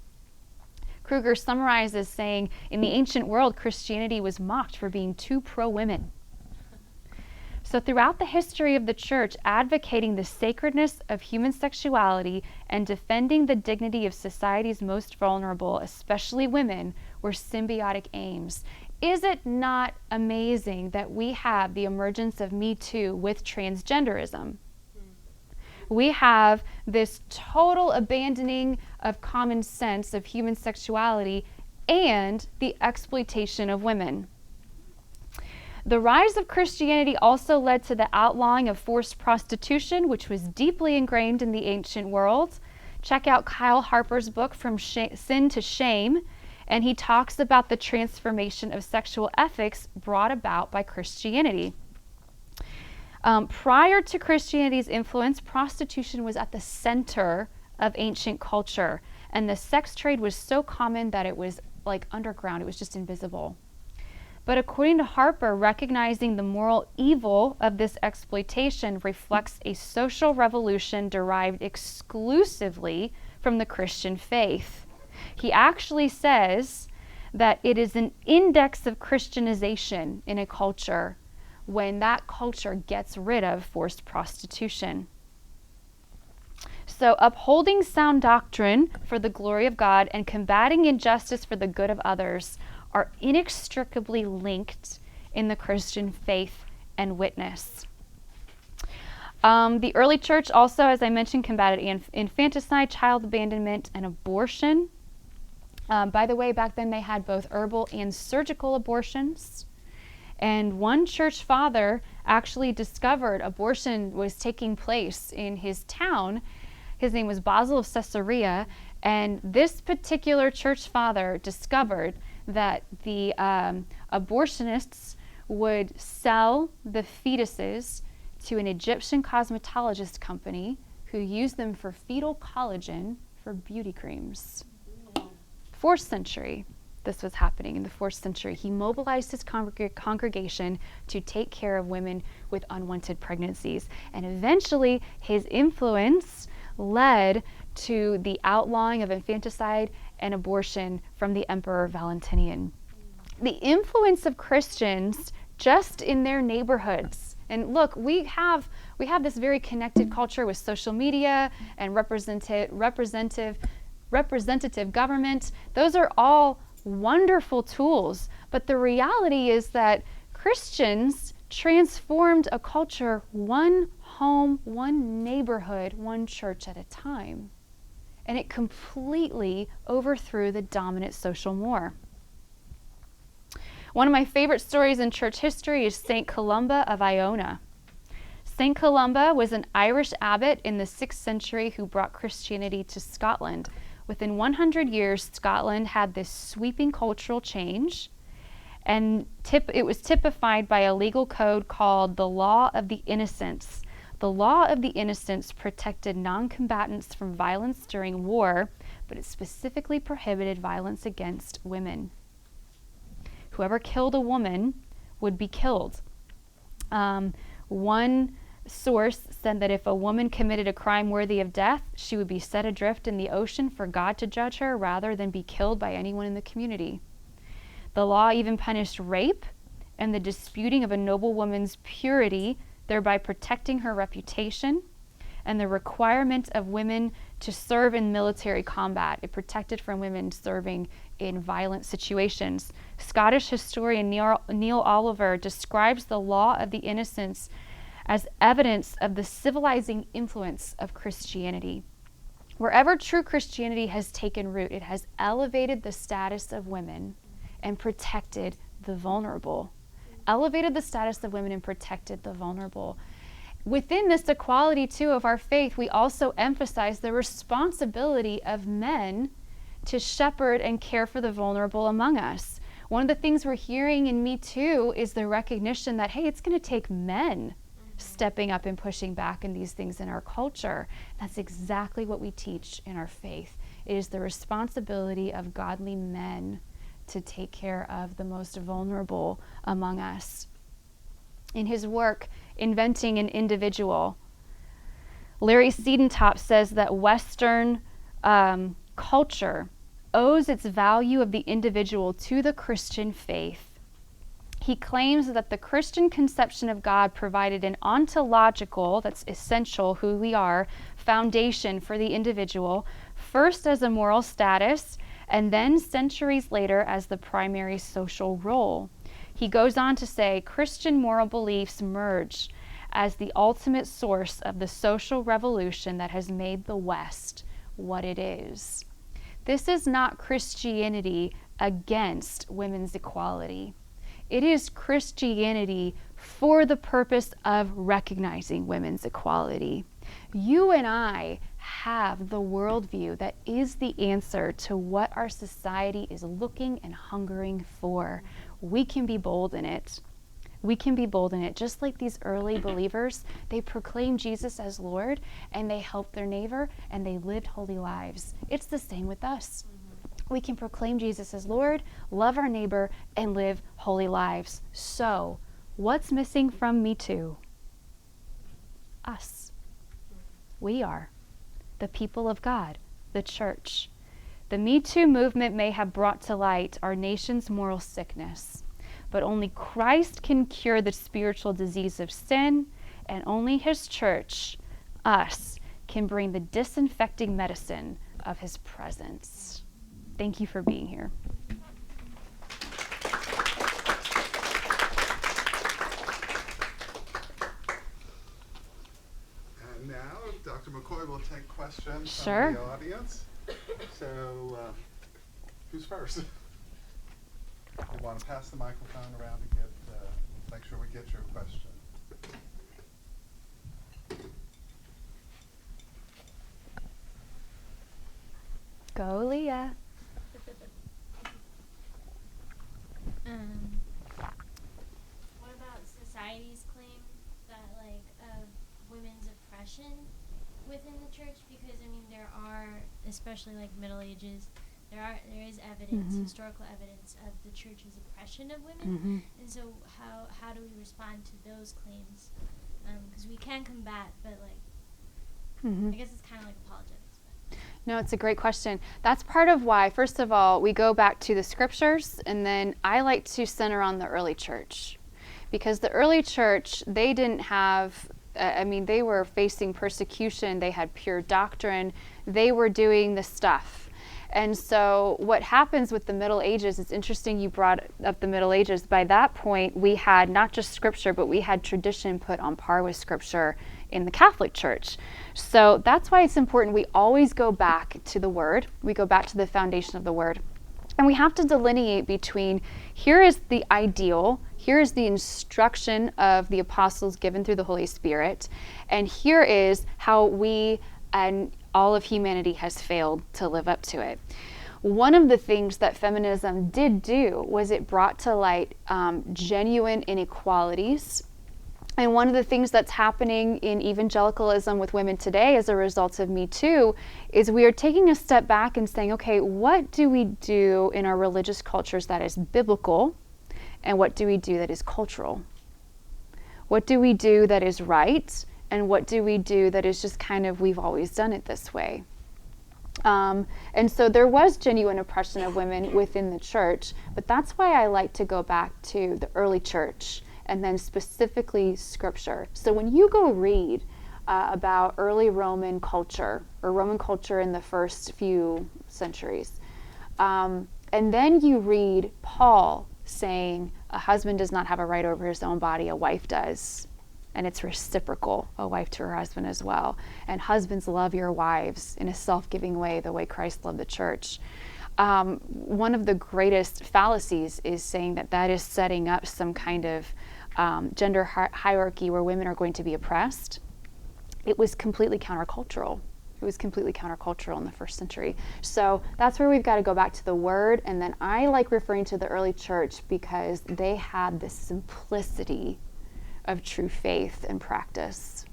Kruger summarizes saying, in the ancient world, Christianity was mocked for being too pro-women. So throughout the history of the church, advocating the sacredness of human sexuality and defending the dignity of society's most vulnerable, especially women, were symbiotic aims. Is it not amazing that we have the emergence of Me Too with transgenderism? We have this total abandoning of common sense of human sexuality and the exploitation of women. The rise of Christianity also led to the outlawing of forced prostitution, which was deeply ingrained in the ancient world. Check out Kyle Harper's book, From Sin to Shame, and he talks about the transformation of sexual ethics brought about by Christianity. Prior to Christianity's influence, prostitution was at the center of ancient culture, and the sex trade was so common that it was like underground, it was just invisible. But according to Harper, recognizing the moral evil of this exploitation reflects a social revolution derived exclusively from the Christian faith. He actually says that it is an index of Christianization in a culture when that culture gets rid of forced prostitution. So upholding sound doctrine for the glory of God and combating injustice for the good of others are inextricably linked in the Christian faith and witness. The early church also, as I mentioned, combated infanticide, child abandonment, and abortion. By the way, back then they had both herbal and surgical abortions. And one church father actually discovered abortion was taking place in his town. His name was Basil of Caesarea. And this particular church father discovered that the abortionists would sell the fetuses to an Egyptian cosmetologist company who used them for fetal collagen for beauty creams. 4th century. This was happening in the 4th century. He mobilized his congregation to take care of women with unwanted pregnancies. And eventually, his influence led to the outlawing of infanticide and abortion from the Emperor Valentinian. The influence of Christians just in their neighborhoods. And look, we have this very connected culture with social media and representative government. Those are all wonderful tools, but the reality is that Christians transformed a culture one home, one neighborhood, one church at a time, and it completely overthrew the dominant social norm. One of my favorite stories in church history is St. Columba of Iona. St. Columba was an Irish abbot in the 6th century who brought Christianity to Scotland. Within 100 years, Scotland had this sweeping cultural change, and it was typified by a legal code called the Law of the Innocents. The Law of the Innocents protected non-combatants from violence during war, but it specifically prohibited violence against women. Whoever killed a woman would be killed. One source said that if a woman committed a crime worthy of death, she would be set adrift in the ocean for God to judge her rather than be killed by anyone in the community. The law even punished rape and the disputing of a noble woman's purity, thereby protecting her reputation, and the requirement of women to serve in military combat. It protected from women serving in violent situations. Scottish historian Neil Oliver describes the Law of the Innocents as evidence of the civilizing influence of Christianity. Wherever true Christianity has taken root, it has elevated the status of women and protected the vulnerable. Elevated the status of women and protected the vulnerable. Within this equality, too, of our faith, we also emphasize the responsibility of men to shepherd and care for the vulnerable among us. One of the things we're hearing in Me Too is the recognition that, hey, it's going to take men stepping up and pushing back in these things in our culture. That's exactly what we teach in our faith. It is the responsibility of godly men to take care of the most vulnerable among us. In his work, Inventing an Individual, Larry Siedentop says that Western culture owes its value of the individual to the Christian faith. He claims that the Christian conception of God provided an ontological, that's essential, who we are, foundation for the individual, first as a moral status, and then centuries later as the primary social role. He goes on to say, Christian moral beliefs merge as the ultimate source of the social revolution that has made the West what it is. This is not Christianity against women's equality. It is Christianity for the purpose of recognizing women's equality. You and I have the worldview that is the answer to what our society is looking and hungering for. We can be bold in it. We can be bold in it. Just like these early believers, they proclaimed Jesus as Lord, and they helped their neighbor, and they lived holy lives. It's the same with us. We can proclaim Jesus as Lord, love our neighbor, and live holy lives. So, what's missing from Me Too? Us. We are the people of God, the church. The Me Too movement may have brought to light our nation's moral sickness, but only Christ can cure the spiritual disease of sin, and only his church, us, can bring the disinfecting medicine of his presence. Thank you for being here. And now Dr. McCoy will take questions Sure. from the audience. So, who's first? We want to pass the microphone around to make sure we get your question. Go, Leah. What about society's claim that of women's oppression within the church? Because there are, especially Middle Ages, there is evidence, historical evidence of the church's oppression of women, and so how do we respond to those claims? Because we can combat, but I guess it's kind of like apologetics. No, it's a great question. That's part of why, first of all, we go back to the scriptures, and then I like to center on the early church. Because the early church, they didn't have, they were facing persecution, they had pure doctrine, they were doing the stuff. And so what happens with the Middle Ages, it's interesting you brought up the Middle Ages. By that point, we had not just scripture, but we had tradition put on par with scripture in the Catholic Church. So that's why it's important we always go back to the Word. We go back to the foundation of the Word. And we have to delineate between, here is the ideal, here is the instruction of the apostles given through the Holy Spirit, and here is how we and all of humanity has failed to live up to it. One of the things that feminism did do was it brought to light genuine inequalities. And one of the things that's happening in evangelicalism with women today as a result of Me Too is we are taking a step back and saying, okay, what do we do in our religious cultures that is biblical, and what do we do that is cultural? What do we do that is right, and what do we do that is just kind of, we've always done it this way? And so there was genuine oppression of women within the church, but that's why I like to go back to the early church and then specifically scripture. So when you go read about early Roman culture, or Roman culture in the first few centuries, and then you read Paul saying a husband does not have a right over his own body, a wife does. And it's reciprocal, a wife to her husband as well. And husbands, love your wives in a self-giving way, the way Christ loved the church. One of the greatest fallacies is saying that that is setting up some kind of gender hierarchy where women are going to be oppressed. It was completely countercultural. It was completely countercultural in the first century. So that's where we've got to go back to the word. And then I like referring to the early church because they had this simplicity of true faith and practice.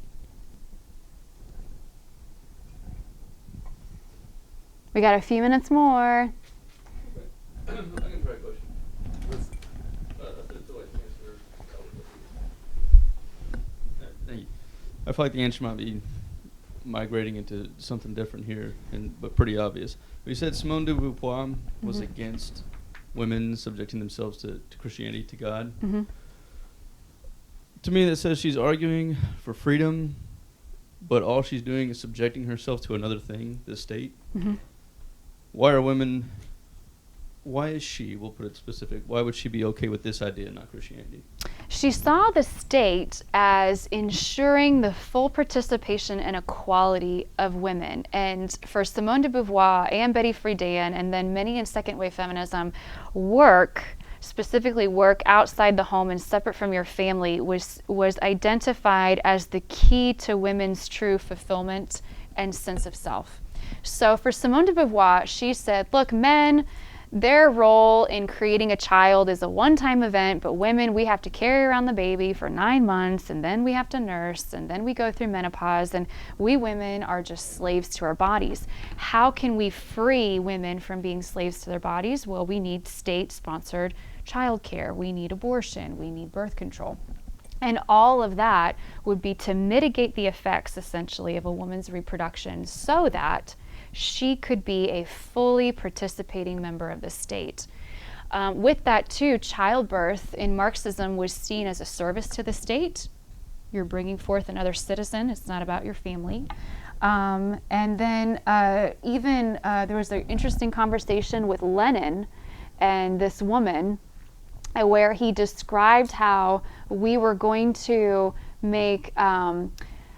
We got a few minutes more. I can try a question. Thank you. I feel like the answer might be migrating into something different here, but pretty obvious. But you said Simone De Beauvoir was against women subjecting themselves to Christianity, to God. Mm-hmm. To me, that says she's arguing for freedom, but all she's doing is subjecting herself to another thing, the state. Mm-hmm. Why is she, we'll put it specific, why would she be okay with this idea, not Christianity? She saw the state as ensuring the full participation and equality of women. And for Simone de Beauvoir and Betty Friedan, and then many in second wave feminism, specifically work outside the home and separate from your family, was identified as the key to women's true fulfillment and sense of self. So for Simone de Beauvoir, she said, look, men, their role in creating a child is a one-time event, but women, we have to carry around the baby for 9 months, and then we have to nurse, and then we go through menopause, and we women are just slaves to our bodies. How can we free women from being slaves to their bodies? Well, we need state-sponsored childcare, we need abortion, we need birth control. And all of that would be to mitigate the effects, essentially, of a woman's reproduction so that she could be a fully participating member of the state. With that, too, childbirth in Marxism was seen as a service to the state. You're bringing forth another citizen. It's not about your family. And then there was an interesting conversation with Lenin and this woman where he described how we were going to make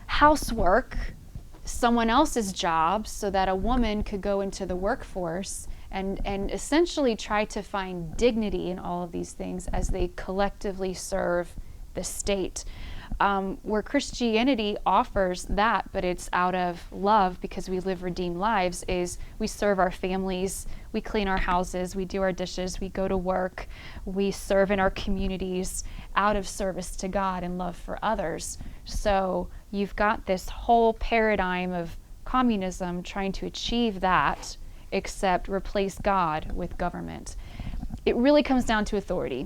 housework someone else's job so that a woman could go into the workforce and essentially try to find dignity in all of these things as they collectively serve the state. Where Christianity offers that, but it's out of love because we live redeemed lives, is we serve our families, we clean our houses, we do our dishes, we go to work, we serve in our communities out of service to God and love for others. So you've got this whole paradigm of communism trying to achieve that, except replace God with government. It really comes down to authority.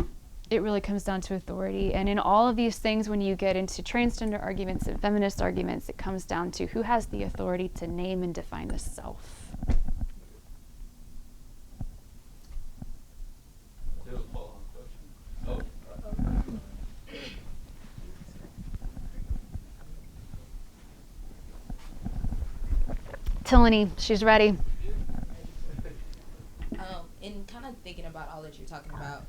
It really comes down to authority. And in all of these things, when you get into transgender arguments and feminist arguments, it comes down to who has the authority to name and define the self. Tilany, she's ready. In kind of thinking about all that you're talking about,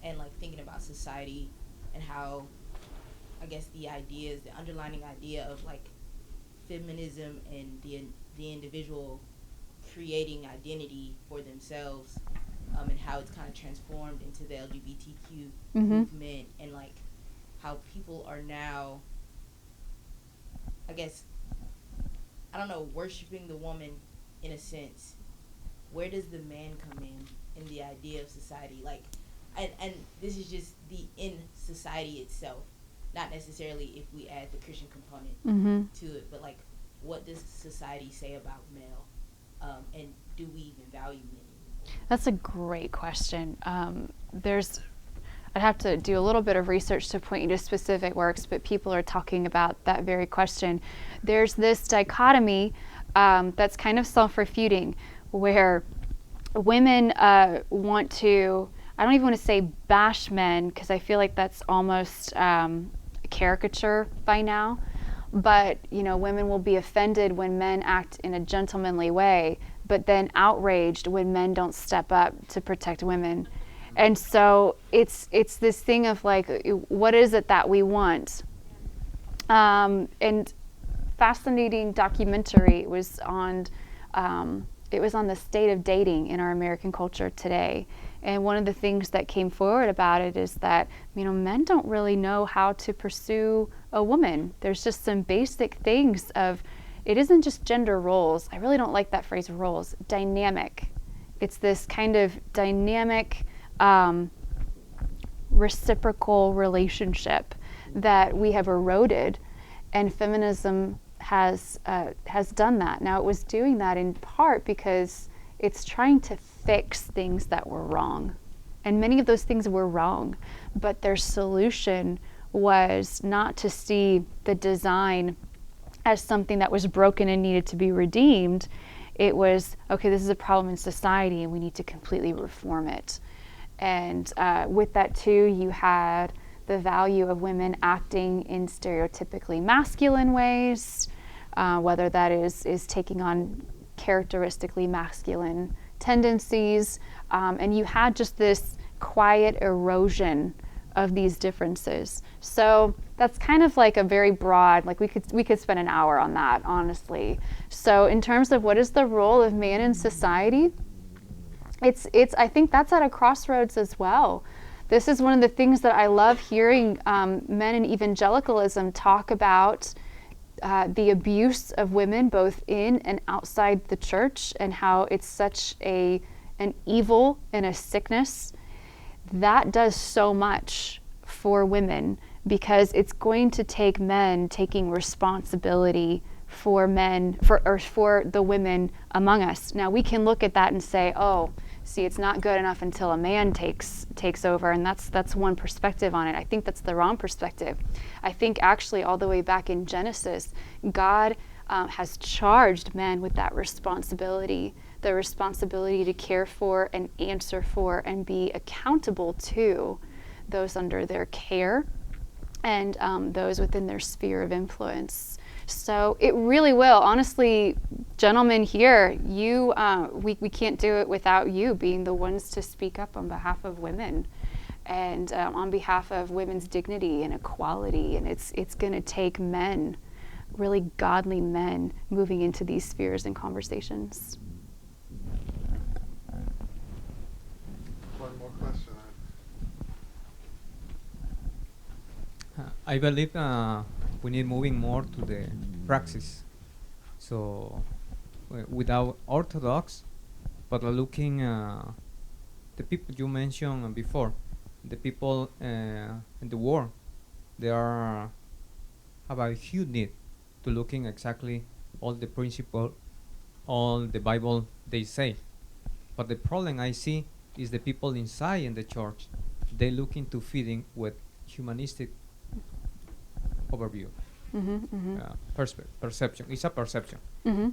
and like thinking about society and how, I guess the underlying idea of like feminism and the individual creating identity for themselves, and how it's kind of transformed into the LGBTQ movement, and like how people are now, I guess, I don't know, worshiping the woman in a sense. Where does the man come in the idea of society? Like, and this is just in society itself, not necessarily if we add the Christian component to it, but like, what does society say about male, and do we even value men anymore? That's a great question. I'd have to do a little bit of research to point you to specific works, but people are talking about that very question. There's this dichotomy that's kind of self-refuting, where women want to, I don't even want to say bash men, because I feel like that's almost a caricature by now, but women will be offended when men act in a gentlemanly way, but then outraged when men don't step up to protect women. And so it's this thing of like, what is it that we want? And fascinating documentary was on it was on the state of dating in our American culture today. And one of the things that came forward about it is that, men don't really know how to pursue a woman. There's just some basic things of, it isn't just gender roles. I really don't like that phrase, roles. Dynamic. It's this kind of dynamic, reciprocal relationship that we have eroded, and feminism has done that. Now, it was doing that in part because it's trying to fix things that were wrong, and many of those things were wrong, but their solution was not to see the design as something that was broken and needed to be redeemed. It was, okay, this is a problem in society and we need to completely reform it. And with that too, you had the value of women acting in stereotypically masculine ways, whether that is taking on characteristically masculine tendencies, and you had just this quiet erosion of these differences. So that's kind of like a very broad, like we could spend an hour on that, honestly. So in terms of what is the role of man in society, it's I think that's at a crossroads as well. This is one of the things that I love hearing men in evangelicalism talk about, the abuse of women both in and outside the church, and how it's such an evil and a sickness. That does so much for women, because it's going to take men taking responsibility for the women among us. Now, we can look at that and say, oh, see, it's not good enough until a man takes over, and that's one perspective on it. I think that's the wrong perspective. I think actually all the way back in Genesis, God has charged men with that responsibility, the responsibility to care for and answer for and be accountable to those under their care and those within their sphere of influence. So it really will. Honestly, gentlemen here, we can't do it without you being the ones to speak up on behalf of women and on behalf of women's dignity and equality. And it's going to take men, really godly men, moving into these spheres and conversations. One more question. I believe we need moving more to the praxis. So without orthodox, but looking the people you mentioned before, the people in the world, they have a huge need to looking exactly all the principle, all the Bible they say. But the problem I see is the people inside in the church, they looking to feeding with humanistic overview. Perception. It's a perception.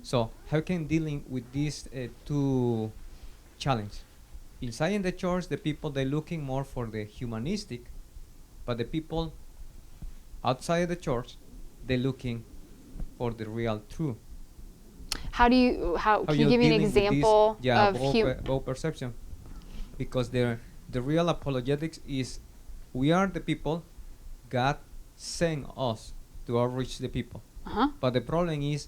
So how can dealing with these two challenges? Inside in the church, the people, they're looking more for the humanistic, but the people outside the church, they're looking for the real truth. How can you give me an example of both perception? Because the real apologetics is, we are the people, God sent us to outreach the people. But the problem is,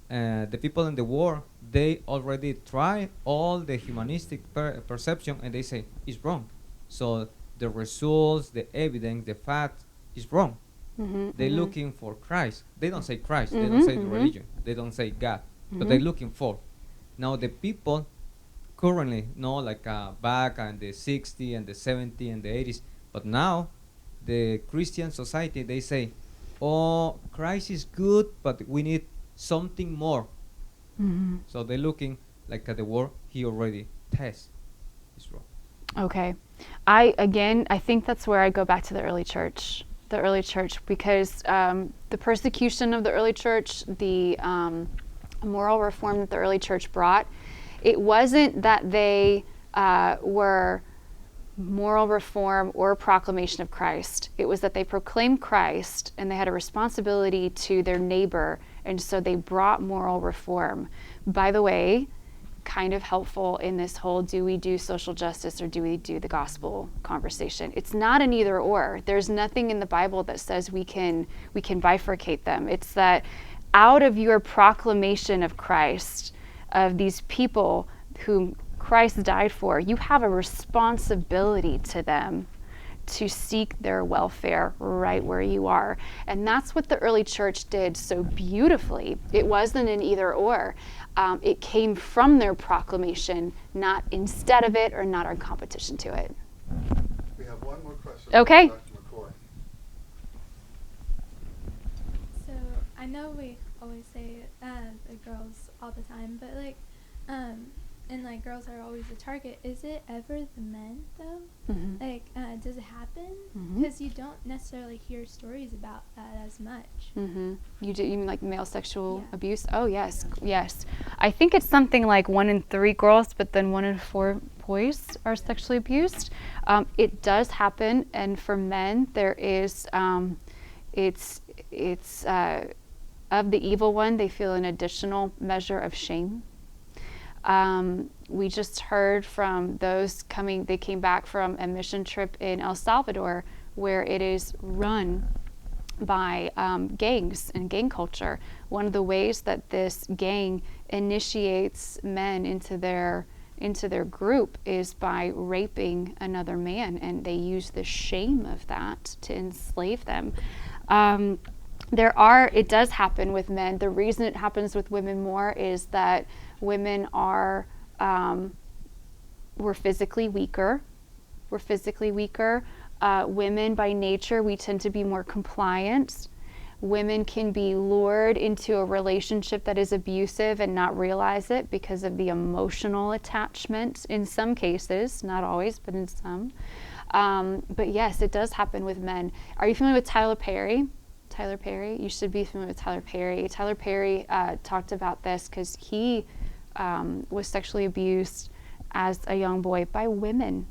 the people in the world, they already try all the humanistic perception, and they say it's wrong. So the results, the evidence, the fact is wrong. They're looking for Christ. They don't say Christ. They don't say the religion. They don't say God. But they're looking for. Now the people currently, like back in the 60s and the 70s and the 80s, but now the Christian society, they say, oh, Christ is good, but we need something more. So they're looking like at the word he already tests. It's wrong. Okay. I think that's where I go back to the early church, because the persecution of the early church, the moral reform that the early church brought, it wasn't that they were moral reform or proclamation of Christ. It was that they proclaimed Christ and they had a responsibility to their neighbor, and so they brought moral reform. By the way, kind of helpful in this whole do we do social justice or do we do the gospel conversation. It's not an either or. There's nothing in the Bible that says we can bifurcate them. It's that out of your proclamation of Christ, of these people whom Christ died for, you have a responsibility to them to seek their welfare right where you are. And that's what the early church did so beautifully. It wasn't an either or. It came from their proclamation, not instead of it or not our competition to it. We have one more question. Okay. Dr. McCoy. So I know we always say the girls all the time, but like, and like girls are always the target. Is it ever the men though? Mm-hmm. Like, does it happen? Mhm. Because you don't necessarily hear stories about that as much. Mm-hmm. You mean like male sexual Yeah. abuse? Oh yes, yes. I think it's something like 1 in 3 girls, but then 1 in 4 boys are sexually abused. It does happen, and for men, there is it's of the evil one. They feel an additional measure of shame. We just heard from those they came back from a mission trip in El Salvador, where it is run by gangs and gang culture. One of the ways that this gang initiates men into their group is by raping another man, and they use the shame of that to enslave them. It does happen with men. The reason it happens with women more is that women we're physically weaker. Women by nature, we tend to be more compliant. Women can be lured into a relationship that is abusive and not realize it because of the emotional attachment in some cases, not always, but in some. But yes, it does happen with men. Are you familiar with Tyler Perry? You should be familiar with Tyler Perry. Tyler Perry talked about this because he was sexually abused as a young boy by women.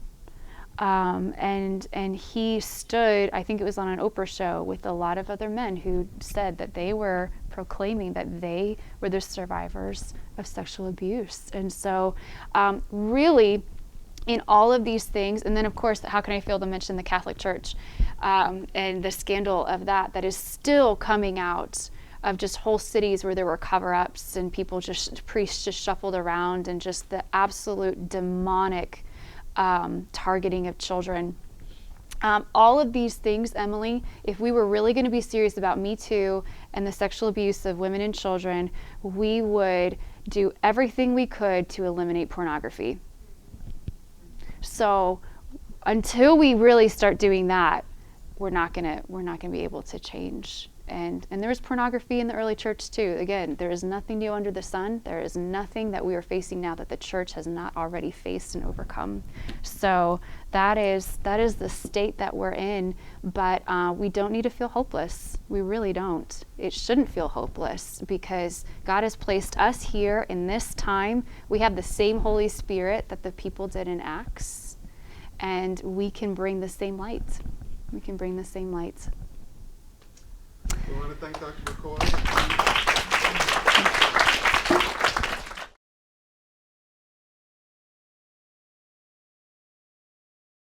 And he stood, I think it was on an Oprah show, with a lot of other men who said that they were proclaiming that they were the survivors of sexual abuse. And so really, in all of these things, and then of course, how can I fail to mention the Catholic Church and the scandal of that is still coming out of just whole cities where there were cover-ups and priests just shuffled around, and just the absolute demonic targeting of children. All of these things, Emily, if we were really going to be serious about Me Too and the sexual abuse of women and children, we would do everything we could to eliminate pornography. So until we really start doing that, we're not gonna be able to change. And there was pornography in the early church too. Again, there is nothing new under the sun. There is nothing that we are facing now that the church has not already faced and overcome. So that is the state that we're in. But we don't need to feel hopeless. We really don't. It shouldn't feel hopeless, because God has placed us here in this time. We have the same Holy Spirit that the people did in Acts, and we can bring the same light. We can bring the same light. We want to thank Dr. McCoy.